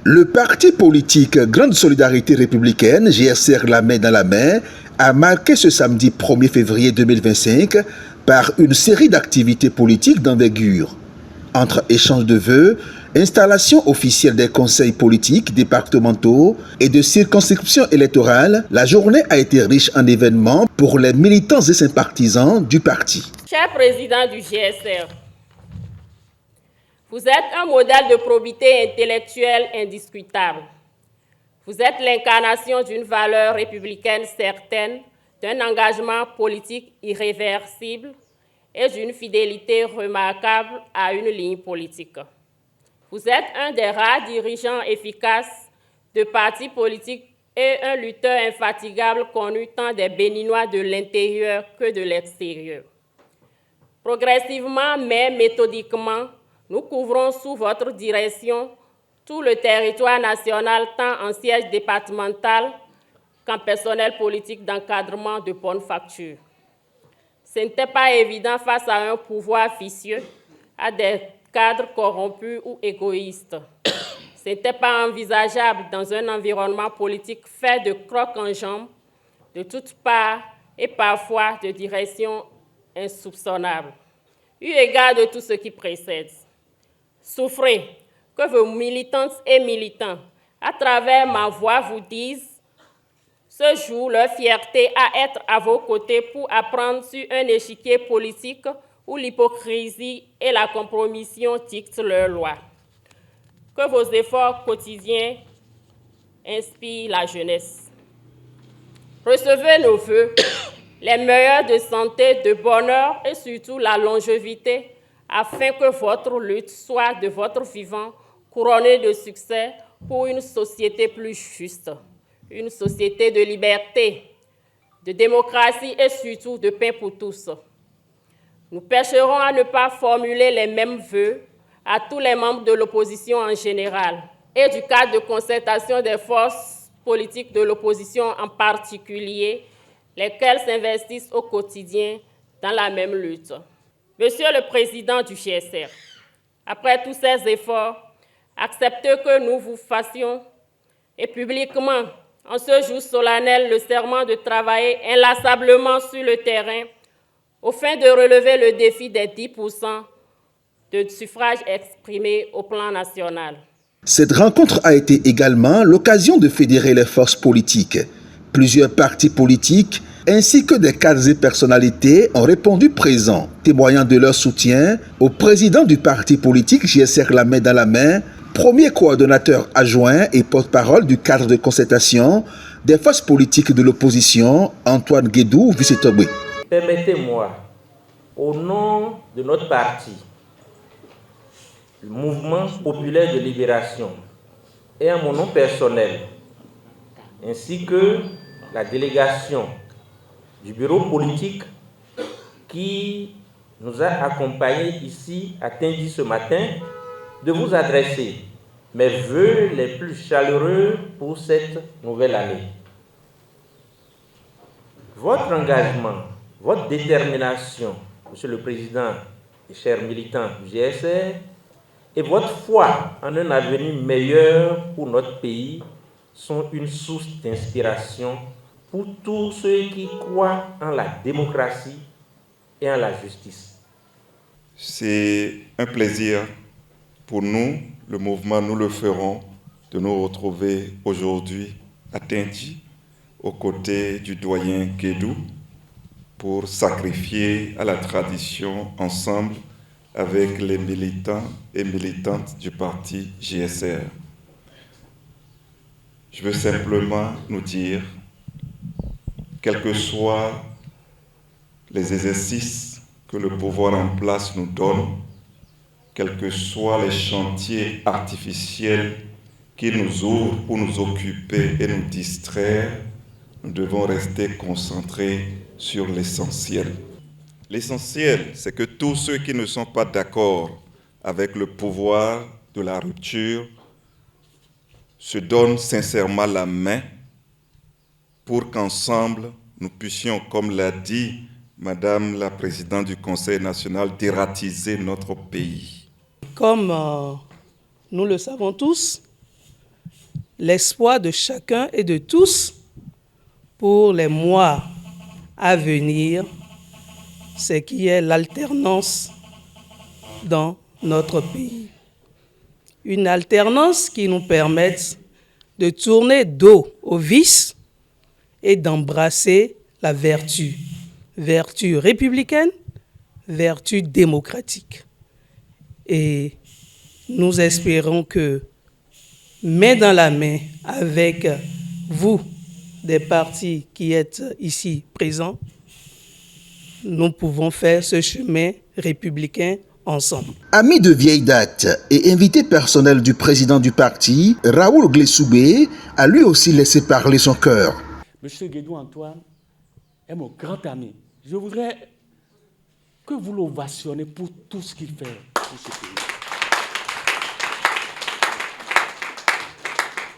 Le parti politique Grande Solidarité Républicaine, GSR la main dans la main, a marqué ce samedi 1er février 2025 par une série d'activités politiques d'envergure. Entre échanges de vœux, installation officielle des conseils politiques départementaux et de circonscriptions électorales, la journée a été riche en événements pour les militants et sympathisants du parti. Cher président du GSR, vous êtes un modèle de probité intellectuelle indiscutable. Vous êtes l'incarnation d'une valeur républicaine certaine, d'un engagement politique irréversible et d'une fidélité remarquable à une ligne politique. Vous êtes un des rares dirigeants efficaces de partis politiques et un lutteur infatigable connu tant des Béninois de l'intérieur que de l'extérieur. Progressivement mais méthodiquement, nous couvrons sous votre direction tout le territoire national, tant en siège départemental qu'en personnel politique d'encadrement de bonne facture. Ce n'était pas évident face à un pouvoir vicieux, à des cadres corrompus ou égoïstes. Ce n'était pas envisageable dans un environnement politique fait de crocs en jambes, de toutes parts et parfois de directions insoupçonnables. Eu égard de tout ce qui précède, souffrez que vos militantes et militants, à travers ma voix, vous disent ce jour leur fierté à être à vos côtés pour apprendre sur un échiquier politique où l'hypocrisie et la compromission dictent leurs lois. Que vos efforts quotidiens inspirent la jeunesse. Recevez nos vœux, les meilleurs de santé, de bonheur et surtout la longévité, afin que votre lutte soit de votre vivant couronnée de succès pour une société plus juste, une société de liberté, de démocratie et surtout de paix pour tous. Nous pêcherons à ne pas formuler les mêmes vœux à tous les membres de l'opposition en général et du cadre de concertation des forces politiques de l'opposition en particulier, lesquelles s'investissent au quotidien dans la même lutte. Monsieur le Président du GSR, après tous ces efforts, acceptez que nous vous fassions et publiquement, en ce jour solennel, le serment de travailler inlassablement sur le terrain au fin de relever le défi des 10% de suffrage exprimé au plan national. Cette rencontre a été également l'occasion de fédérer les forces politiques. Plusieurs partis politiques ainsi que des cadres et personnalités ont répondu présents, témoignant de leur soutien au président du parti politique GSR la main dans la main, premier coordonnateur adjoint et porte-parole du cadre de concertation des forces politiques de l'opposition, Antoine Guédou Vissetobé. Permettez-moi, au nom de notre parti, le Mouvement populaire de libération, et à mon nom personnel, ainsi que la délégation du bureau politique qui nous a accompagnés ici à Tindy ce matin, de vous adresser mes vœux les plus chaleureux pour cette nouvelle année. Votre engagement, votre détermination, Monsieur le Président et chers militants du GSR, et votre foi en un avenir meilleur pour notre pays sont une source d'inspiration pour tous ceux qui croient en la démocratie et en la justice. C'est un plaisir pour nous, le mouvement Nous le ferons, de nous retrouver aujourd'hui à Tindy, aux côtés du doyen Guédou, pour sacrifier à la tradition ensemble avec les militants et militantes du parti GSR. Je veux simplement nous dire, quels que soient les exercices que le pouvoir en place nous donne, quels que soient les chantiers artificiels qui nous ouvrent pour nous occuper et nous distraire, nous devons rester concentrés sur l'essentiel. L'essentiel, c'est que tous ceux qui ne sont pas d'accord avec le pouvoir de la rupture se donnent sincèrement la main pour qu'ensemble, nous puissions, comme l'a dit Madame la Présidente du Conseil national, dératiser notre pays. Comme nous le savons tous, l'espoir de chacun et de tous pour les mois à venir, c'est qu'il y ait l'alternance dans notre pays. Une alternance qui nous permette de tourner dos au vice et d'embrasser la vertu. Vertu républicaine, vertu démocratique. Et nous espérons que, main dans la main avec vous, des partis qui êtes ici présents, nous pouvons faire ce chemin républicain ensemble. Ami de vieille date et invité personnel du président du parti, Raoul Glessoubé a lui aussi laissé parler son cœur. Monsieur Guédou Antoine est mon grand ami. Je voudrais que vous l'ovationnez pour tout ce qu'il fait pour ce pays.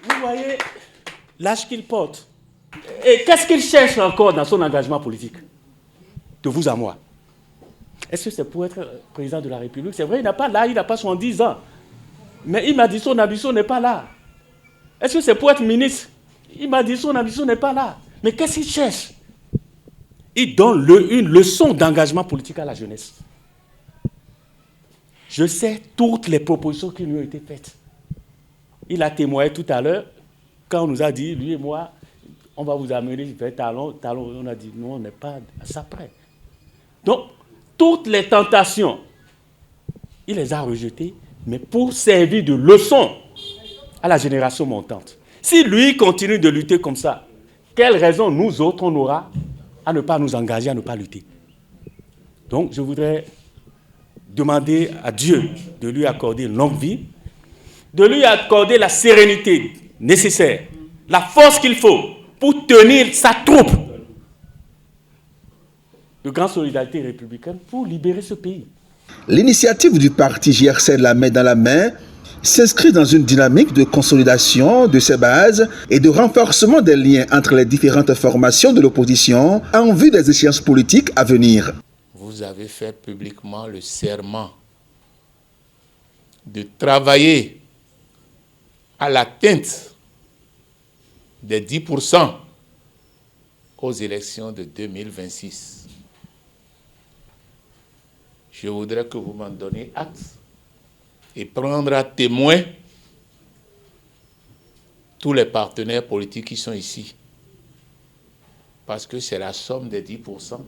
Vous voyez l'âge qu'il porte. Et qu'est-ce qu'il cherche encore dans son engagement politique? De vous à moi. Est-ce que c'est pour être président de la République? C'est vrai, il n'a pas 70 ans. Mais il m'a dit son ambition n'est pas là. Est-ce que c'est pour être ministre? Il m'a dit son ambition n'est pas là. Mais qu'est-ce qu'il cherche? Il donne une leçon d'engagement politique à la jeunesse. Je sais toutes les propositions qui lui ont été faites. Il a témoigné tout à l'heure quand on nous a dit, lui et moi, on va vous amener vers Talon. On a dit, non, on n'est pas à ça près. Donc, toutes les tentations, il les a rejetées, mais pour servir de leçon à la génération montante. Si lui continue de lutter comme ça, quelle raison nous autres on aura à ne pas nous engager, à ne pas lutter? Donc, je voudrais demander à Dieu de lui accorder une longue vie, de lui accorder la sérénité nécessaire, la force qu'il faut pour tenir sa troupe de grande solidarité républicaine pour libérer ce pays. L'initiative du parti JRC La Main dans la Main s'inscrit dans une dynamique de consolidation de ses bases et de renforcement des liens entre les différentes formations de l'opposition en vue des échéances politiques à venir. Vous avez fait publiquement le serment de travailler à l'atteinte des 10% aux élections de 2026. Je voudrais que vous m'en donniez acte et prendre à témoin tous les partenaires politiques qui sont ici. Parce que c'est la somme des 10%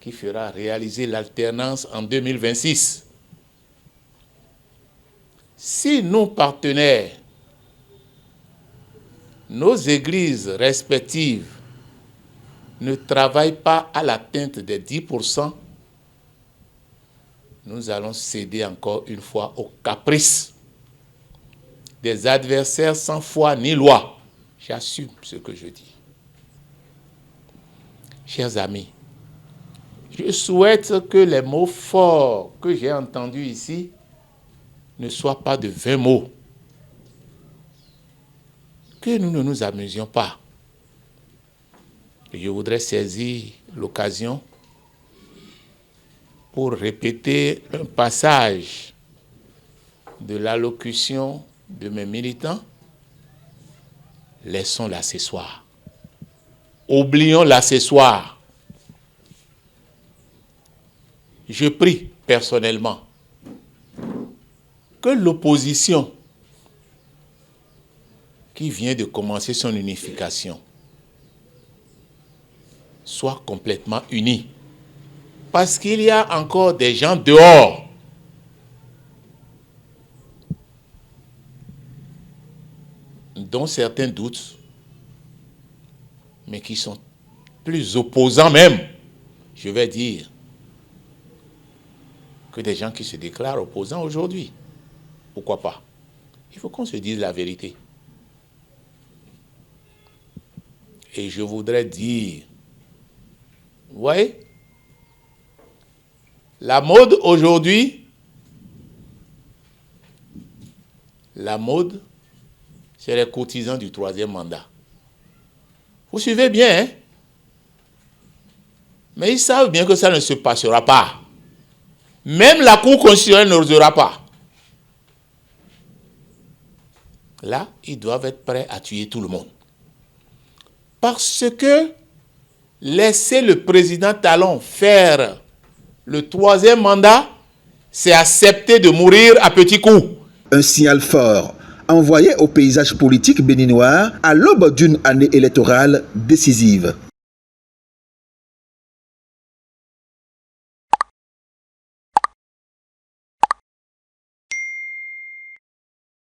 qui fera réaliser l'alternance en 2026. Si nos partenaires, nos églises respectives ne travaillent pas à l'atteinte des 10%, nous allons céder encore une fois aux caprices des adversaires sans foi ni loi. J'assume ce que je dis. Chers amis, je souhaite que les mots forts que j'ai entendus ici ne soient pas de 20 mots. Que nous ne nous amusions pas. Et je voudrais saisir l'occasion pour répéter un passage de l'allocution de mes militants. Laissons l'accessoire. Oublions l'accessoire. Je prie personnellement que l'opposition qui vient de commencer son unification soit complètement unie. Parce qu'il y a encore des gens dehors dont certains doutent, mais qui sont plus opposants même, je vais dire, que des gens qui se déclarent opposants aujourd'hui. Pourquoi pas? Il faut qu'on se dise la vérité. Et je voudrais dire, vous voyez, la mode aujourd'hui, c'est les courtisans du 3e mandat. Vous suivez bien, hein? Mais ils savent bien que ça ne se passera pas. Même la Cour constitutionnelle n'osera pas. là, ils doivent être prêts à tuer tout le monde. Parce que laisser le président Talon faire le 3e mandat, c'est accepter de mourir à petits coups. Un signal fort envoyé au paysage politique béninois à l'aube d'une année électorale décisive.